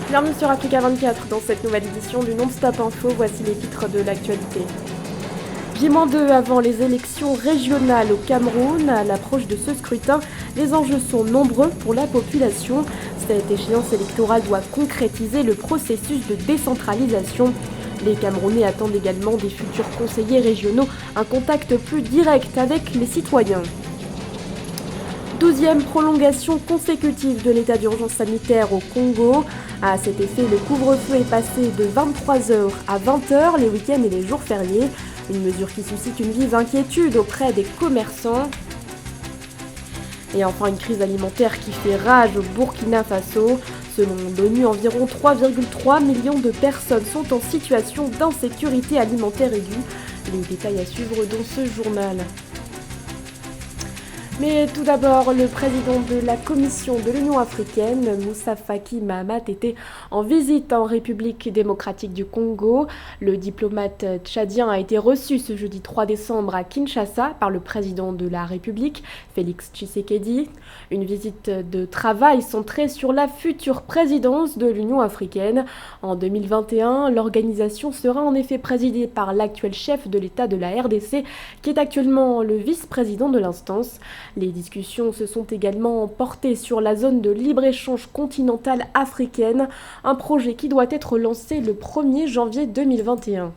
Bienvenue sur Africa 24 dans cette nouvelle édition du Non-Stop Info. Voici les titres de l'actualité. J-2 avant les élections régionales au Cameroun. À l'approche de ce scrutin, les enjeux sont nombreux pour la population. Cette échéance électorale doit concrétiser le processus de décentralisation. Les Camerounais attendent également des futurs conseillers régionaux un contact plus direct avec les citoyens. 12e prolongation consécutive de l'état d'urgence sanitaire au Congo. À cet effet, le couvre-feu est passé de 23h à 20h les week-ends et les jours fériés. Une mesure qui suscite une vive inquiétude auprès des commerçants. Et enfin, une crise alimentaire qui fait rage au Burkina Faso. Selon l'ONU, environ 3,3 millions de personnes sont en situation d'insécurité alimentaire aiguë. Les détails à suivre dans ce journal. Mais tout d'abord, le président de la Commission de l'Union africaine, Moussa Faki Mahamat, était en visite en République démocratique du Congo. Le diplomate tchadien a été reçu ce jeudi 3 décembre à Kinshasa par le président de la République, Félix Tshisekedi. Une visite de travail centrée sur la future présidence de l'Union africaine. En 2021, l'organisation sera en effet présidée par l'actuel chef de l'État de la RDC, qui est actuellement le vice-président de l'instance. Les discussions se sont également portées sur la zone de libre-échange continentale africaine, un projet qui doit être lancé le 1er janvier 2021.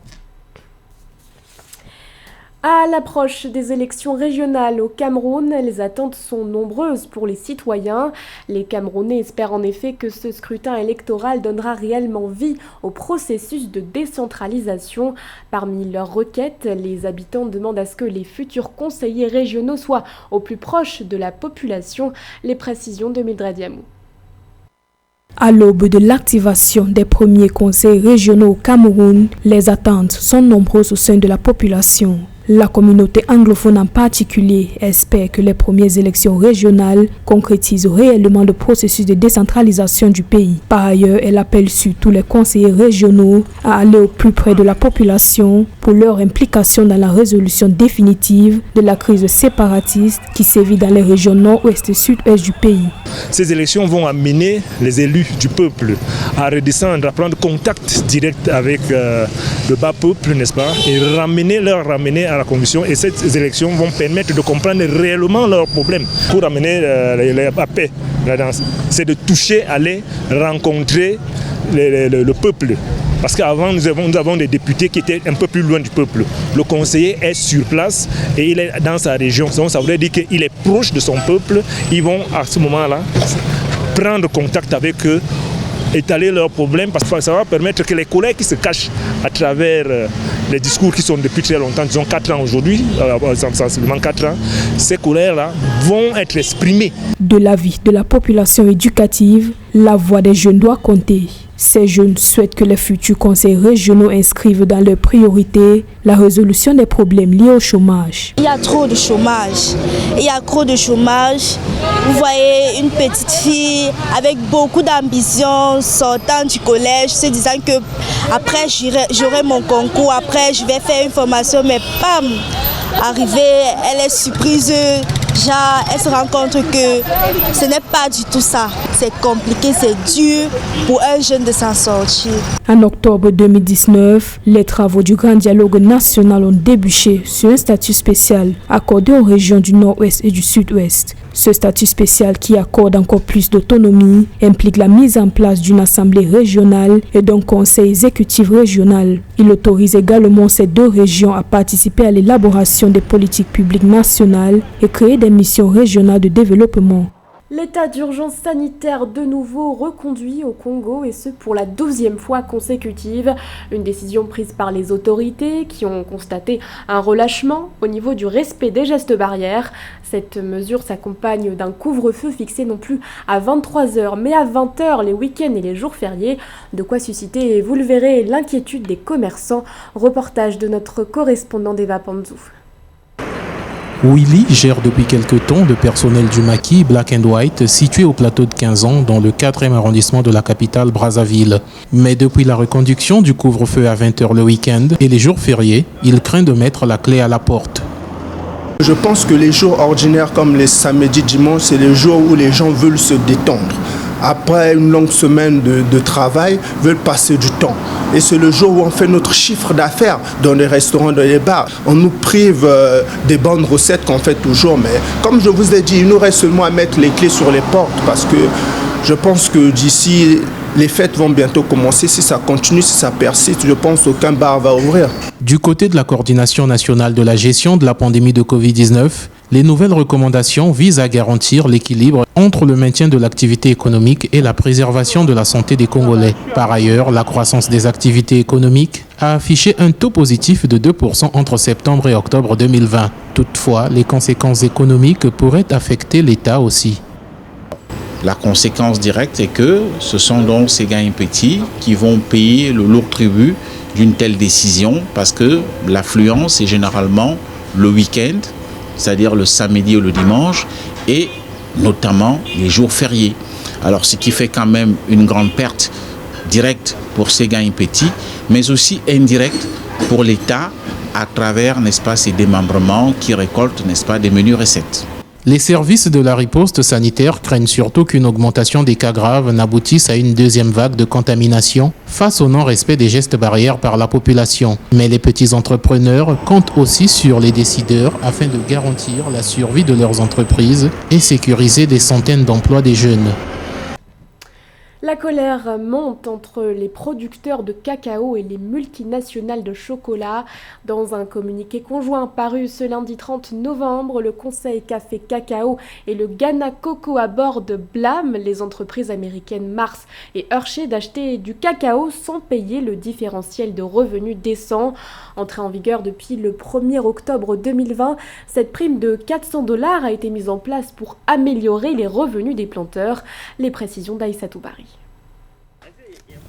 À l'approche des élections régionales au Cameroun, les attentes sont nombreuses pour les citoyens. Les Camerounais espèrent en effet que ce scrutin électoral donnera réellement vie au processus de décentralisation. Parmi leurs requêtes, les habitants demandent à ce que les futurs conseillers régionaux soient au plus proche de la population. Les précisions de Mildred Yamou. À l'aube de l'activation des premiers conseils régionaux au Cameroun, les attentes sont nombreuses au sein de la population. La communauté anglophone en particulier espère que les premières élections régionales concrétisent réellement le processus de décentralisation du pays. Par ailleurs, elle appelle surtout les conseillers régionaux à aller au plus près de la population pour leur implication dans la résolution définitive de la crise séparatiste qui sévit dans les régions nord-ouest et sud-est du pays. Ces élections vont amener les élus du peuple à redescendre, à prendre contact direct avec le bas peuple, n'est-ce pas, et leur ramener à la Commission. Et ces élections vont permettre de comprendre réellement leurs problèmes pour amener la paix là-dedans. C'est de toucher, aller rencontrer le peuple. Parce qu'avant, nous avons des députés qui étaient un peu plus loin du peuple. Le conseiller est sur place et il est dans sa région. Donc ça voudrait dire qu'il est proche de son peuple. Ils vont à ce moment-là prendre contact avec eux, étaler leurs problèmes, parce que ça va permettre que les colères qui se cachent à travers les discours qui sont depuis très longtemps, disons 4 ans aujourd'hui, sensiblement 4 ans, ces colères-là vont être exprimées. De l'avis de la population éducative, la voix des jeunes doit compter. Ces jeunes souhaitent que les futurs conseils régionaux inscrivent dans leurs priorités la résolution des problèmes liés au chômage. Il y a trop de chômage. Vous voyez une petite fille avec beaucoup d'ambition sortant du collège, se disant que après j'aurai mon concours, après je vais faire une formation, mais bam, arrivée, elle est surprise. Elle se rend compte que ce n'est pas du tout ça. C'est compliqué, c'est dur pour un jeune de s'en sortir. En octobre 2019, les travaux du Grand Dialogue national ont débouché sur un statut spécial accordé aux régions du Nord-Ouest et du Sud-Ouest. Ce statut spécial qui accorde encore plus d'autonomie implique la mise en place d'une assemblée régionale et d'un conseil exécutif régional. Il autorise également ces deux régions à participer à l'élaboration des politiques publiques nationales et créer des missions régionales de développement. L'état d'urgence sanitaire de nouveau reconduit au Congo et ce pour la 12e fois consécutive. Une décision prise par les autorités qui ont constaté un relâchement au niveau du respect des gestes barrières. Cette mesure s'accompagne d'un couvre-feu fixé non plus à 23h mais à 20h les week-ends et les jours fériés. De quoi susciter, vous le verrez, l'inquiétude des commerçants. Reportage de notre correspondant d'Eva Panzou. Willy gère depuis quelque temps le personnel du maquis Black & White situé au plateau de 15 ans dans le 4e arrondissement de la capitale Brazzaville. Mais depuis la reconduction du couvre-feu à 20h le week-end et les jours fériés, il craint de mettre la clé à la porte. Je pense que les jours ordinaires comme les samedis, dimanches, c'est les jours où les gens veulent se détendre. après une longue semaine de travail, veulent passer du temps. Et c'est le jour où on fait notre chiffre d'affaires dans les restaurants, dans les bars. On nous prive des bonnes recettes qu'on fait toujours. Mais comme je vous ai dit, il nous reste seulement à mettre les clés sur les portes parce que je pense que d'ici, les fêtes vont bientôt commencer. Si ça continue, si ça persiste, je pense qu'aucun bar va ouvrir. Du côté de la Coordination nationale de la gestion de la pandémie de Covid-19, les nouvelles recommandations visent à garantir l'équilibre entre le maintien de l'activité économique et la préservation de la santé des Congolais. Par ailleurs, la croissance des activités économiques a affiché un taux positif de 2% entre septembre et octobre 2020. Toutefois, les conséquences économiques pourraient affecter l'État aussi. La conséquence directe est que ce sont donc ces gains petits qui vont payer le lourd tribut d'une telle décision parce que l'affluence est généralement le week-end, c'est-à-dire le samedi ou le dimanche et notamment les jours fériés. Alors ce qui fait quand même une grande perte directe pour ces gains petits, mais aussi indirecte pour l'État à travers, n'est-ce pas, ces démembrements qui récoltent, n'est-ce pas, des menues recettes. Les services de la riposte sanitaire craignent surtout qu'une augmentation des cas graves n'aboutisse à une deuxième vague de contamination face au non-respect des gestes barrières par la population. Mais les petits entrepreneurs comptent aussi sur les décideurs afin de garantir la survie de leurs entreprises et sécuriser des centaines d'emplois des jeunes. La colère monte entre les producteurs de cacao et les multinationales de chocolat. Dans un communiqué conjoint paru ce lundi 30 novembre, le Conseil Café Cacao et le Ghana Cocoa Board blâment les entreprises américaines Mars et Hershey d'acheter du cacao sans payer le différentiel de revenus décent. Entrée en vigueur depuis le 1er octobre 2020, cette prime de $400 a été mise en place pour améliorer les revenus des planteurs. Les précisions d'Aïssatou Bari.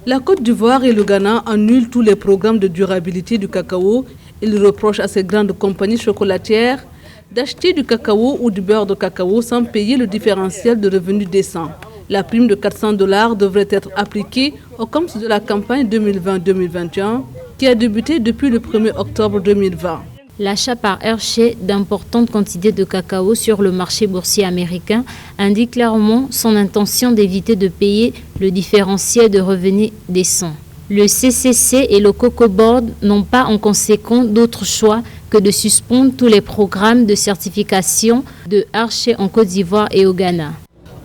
La Côte d'Ivoire et le Ghana annulent tous les programmes de durabilité du cacao. Ils reprochent à ces grandes compagnies chocolatières d'acheter du cacao ou du beurre de cacao sans payer le différentiel de revenus décent. La prime de $400 devrait être appliquée au compte de la campagne 2020-2021 qui a débuté depuis le 1er octobre 2020. L'achat par Hershey d'importantes quantités de cacao sur le marché boursier américain indique clairement son intention d'éviter de payer le différentiel de revenus décent. Le CCC et le Cocoa Board n'ont pas en conséquence d'autre choix que de suspendre tous les programmes de certification de Hershey en Côte d'Ivoire et au Ghana.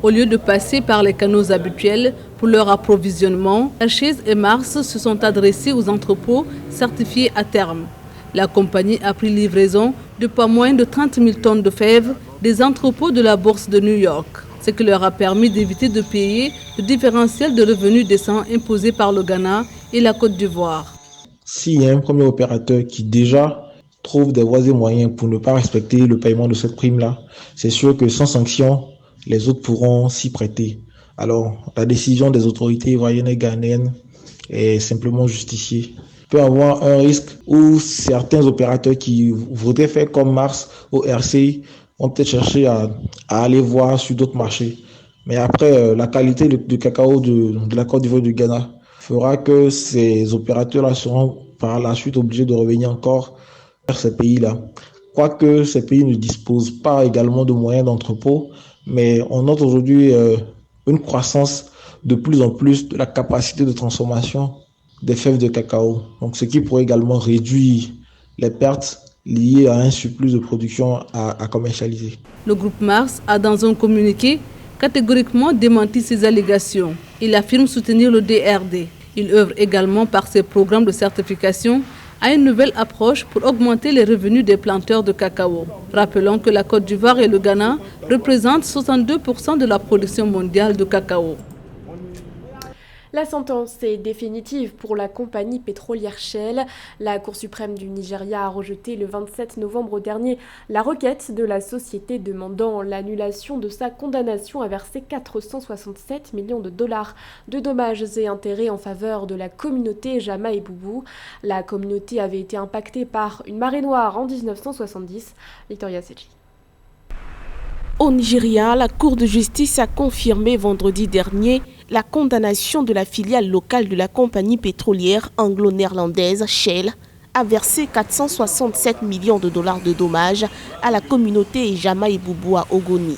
Au lieu de passer par les canaux habituels pour leur approvisionnement, Hershey et Mars se sont adressés aux entrepôts certifiés à terme. La compagnie a pris livraison de pas moins de 30 000 tonnes de fèves des entrepôts de la bourse de New York, ce qui leur a permis d'éviter de payer le différentiel de revenus décents imposé par le Ghana et la Côte d'Ivoire. S'il y a un premier opérateur qui déjà trouve des voies et moyens pour ne pas respecter le paiement de cette prime-là, c'est sûr que sans sanction, les autres pourront s'y prêter. Alors, la décision des autorités ivoiriennes et ghanéennes est simplement justifiée. Il peut y avoir un risque où certains opérateurs qui voudraient faire comme Mars ou RCI vont peut-être chercher à aller voir sur d'autres marchés. Mais après, la qualité du cacao de la Côte d'Ivoire et du Ghana fera que ces opérateurs-là seront par la suite obligés de revenir encore vers ces pays-là. Quoique ces pays ne disposent pas également de moyens d'entrepôt, mais on note aujourd'hui une croissance de plus en plus de la capacité de transformation des fèves de cacao. Donc, ce qui pourrait également réduire les pertes liées à un surplus de production à commercialiser. Le groupe Mars a, dans un communiqué, catégoriquement démenti ces allégations. Il affirme soutenir le DRD. Il œuvre également par ses programmes de certification à une nouvelle approche pour augmenter les revenus des planteurs de cacao. Rappelons que la Côte d'Ivoire et le Ghana représentent 62% de la production mondiale de cacao. La sentence est définitive pour la compagnie pétrolière Shell. La Cour suprême du Nigeria a rejeté le 27 novembre dernier la requête de la société demandant l'annulation de sa condamnation à verser $467 millions de dommages et intérêts en faveur de la communauté Jama et Boubou. La communauté avait été impactée par une marée noire en 1970. Victoria Seji. Au Nigeria, la Cour de justice a confirmé vendredi dernier la condamnation de la filiale locale de la compagnie pétrolière anglo-néerlandaise Shell à verser $467 millions de dommages à la communauté Jama et Boubou à Ogoni.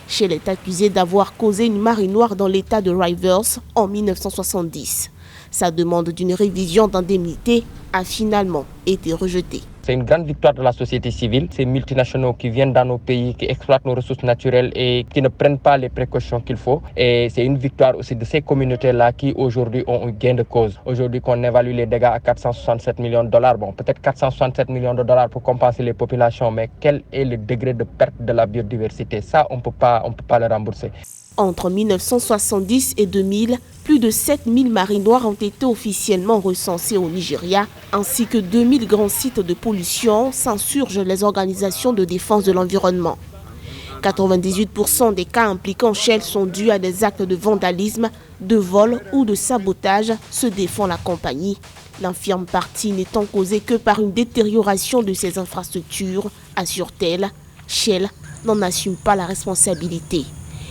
Shell est accusé d'avoir causé une marée noire dans l'état de Rivers en 1970. Sa demande d'une révision d'indemnité a finalement été rejetée. C'est une grande victoire de la société civile. Ces multinationaux qui viennent dans nos pays, qui exploitent nos ressources naturelles et qui ne prennent pas les précautions qu'il faut. Et c'est une victoire aussi de ces communautés-là qui aujourd'hui ont un gain de cause. Aujourd'hui qu'on évalue les dégâts à 467 millions de dollars. Bon, peut-être 467 millions de dollars pour compenser les populations, mais quel est le degré de perte de la biodiversité? Ça, on peut pas le rembourser. Entre 1970 et 2000, plus de 7000 marées noires ont été officiellement recensées au Nigeria, ainsi que 2000 grands sites de pollution, s'insurgent les organisations de défense de l'environnement. 98% des cas impliquant Shell sont dus à des actes de vandalisme, de vol ou de sabotage, se défend la compagnie. L'infirme partie n'étant causée que par une détérioration de ses infrastructures, assure-t-elle, Shell n'en assume pas la responsabilité.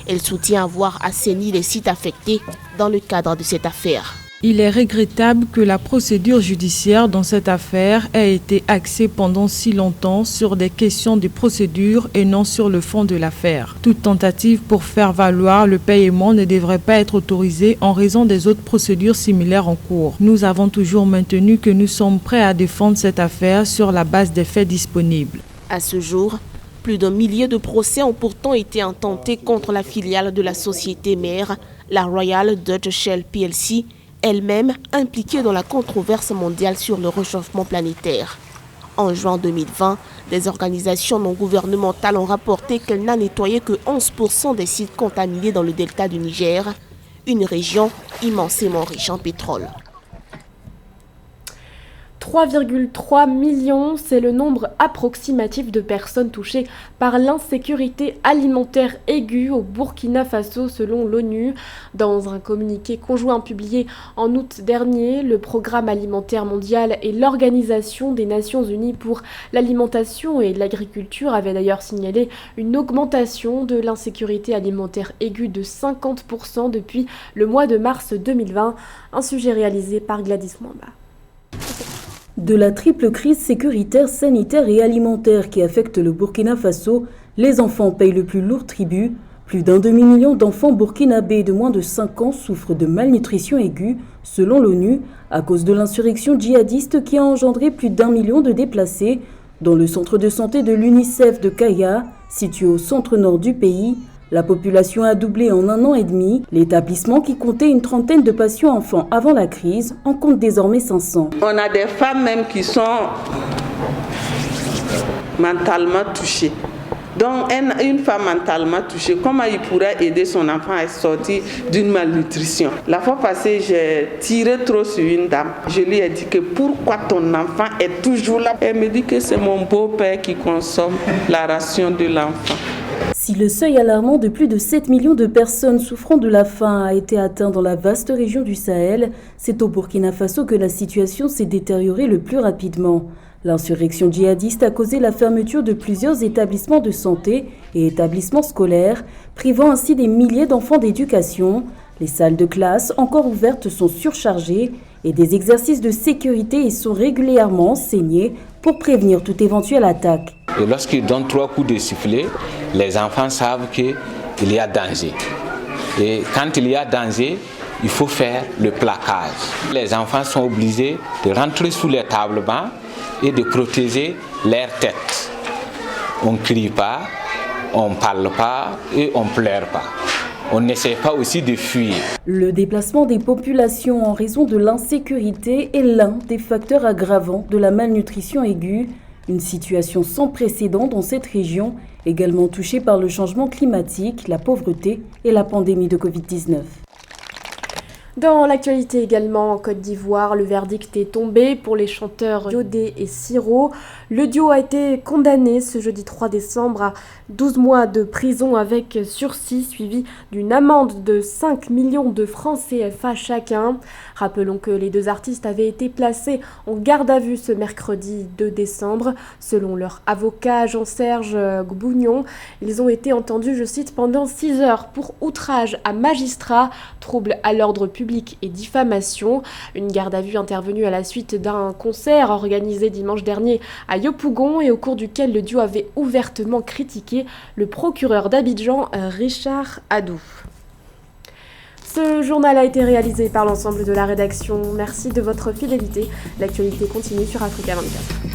Elle soutient avoir assaini les sites affectés dans le cadre de cette affaire. Il est regrettable que la procédure judiciaire dans cette affaire ait été axée pendant si longtemps sur des questions de procédure et non sur le fond de l'affaire. Toute tentative pour faire valoir le paiement ne devrait pas être autorisée en raison des autres procédures similaires en cours. Nous avons toujours maintenu que nous sommes prêts à défendre cette affaire sur la base des faits disponibles. À ce jour, plus d'1 millier de procès ont pourtant été intentés contre la filiale de la société mère, la Royal Dutch Shell plc, elle-même impliquée dans la controverse mondiale sur le réchauffement planétaire. En juin 2020, des organisations non gouvernementales ont rapporté qu'elle n'a nettoyé que 11% des sites contaminés dans le delta du Niger, une région immensément riche en pétrole. 3,3 millions, c'est le nombre approximatif de personnes touchées par l'insécurité alimentaire aiguë au Burkina Faso selon l'ONU. Dans un communiqué conjoint publié en août dernier, le Programme alimentaire mondial et l'Organisation des Nations Unies pour l'alimentation et l'agriculture avaient d'ailleurs signalé une augmentation de l'insécurité alimentaire aiguë de 50% depuis le mois de mars 2020, un sujet réalisé par Gladys Mwamba. De la triple crise sécuritaire, sanitaire et alimentaire qui affecte le Burkina Faso, les enfants payent le plus lourd tribut. Plus d'1 demi-million d'enfants burkinabés de moins de 5 ans souffrent de malnutrition aiguë, selon l'ONU, à cause de l'insurrection djihadiste qui a engendré plus d'1 million de déplacés. Dans le centre de santé de l'UNICEF de Kaya, situé au centre-nord du pays, la population a doublé en 1 an et demi. L'établissement, qui comptait une trentaine de patients enfants avant la crise, en compte désormais 500. On a des femmes même qui sont mentalement touchées. Donc une femme mentalement touchée, comment il pourrait aider son enfant à sortir d'une malnutrition? La fois passée, j'ai tiré trop sur une dame. Je lui ai dit que pourquoi ton enfant est toujours là? Elle me dit que c'est mon beau-père qui consomme la ration de l'enfant. Si le seuil alarmant de plus de 7 millions de personnes souffrant de la faim a été atteint dans la vaste région du Sahel, c'est au Burkina Faso que la situation s'est détériorée le plus rapidement. L'insurrection djihadiste a causé la fermeture de plusieurs établissements de santé et établissements scolaires, privant ainsi des milliers d'enfants d'éducation. Les salles de classe encore ouvertes sont surchargées et des exercices de sécurité y sont régulièrement enseignés pour prévenir toute éventuelle attaque. Et lorsqu'ils donnent 3 coups de sifflet, les enfants savent qu'il y a danger. Et quand il y a danger, il faut faire le plaquage. Les enfants sont obligés de rentrer sous les tables-bancs et de protéger leur tête. On ne crie pas, on ne parle pas et on ne pleure pas. On n'essaie pas aussi de fuir. Le déplacement des populations en raison de l'insécurité est l'un des facteurs aggravants de la malnutrition aiguë, une situation sans précédent dans cette région, également touchée par le changement climatique, la pauvreté et la pandémie de Covid-19. Dans l'actualité également en Côte d'Ivoire, le verdict est tombé pour les chanteurs Yodé et Siro. Le duo a été condamné ce jeudi 3 décembre à 12 mois de prison avec sursis, suivi d'une amende de 5 millions de francs CFA chacun. Rappelons que les deux artistes avaient été placés en garde à vue ce mercredi 2 décembre. Selon leur avocat Jean-Serge Gbougnon, ils ont été entendus, je cite, pendant 6 heures pour outrage à magistrat, trouble à l'ordre public public et diffamation. Une garde à vue intervenue à la suite d'un concert organisé dimanche dernier à Yopougon et au cours duquel le duo avait ouvertement critiqué le procureur d'Abidjan, Richard Adou. Ce journal a été réalisé par l'ensemble de la rédaction. Merci de votre fidélité. L'actualité continue sur Africa 24.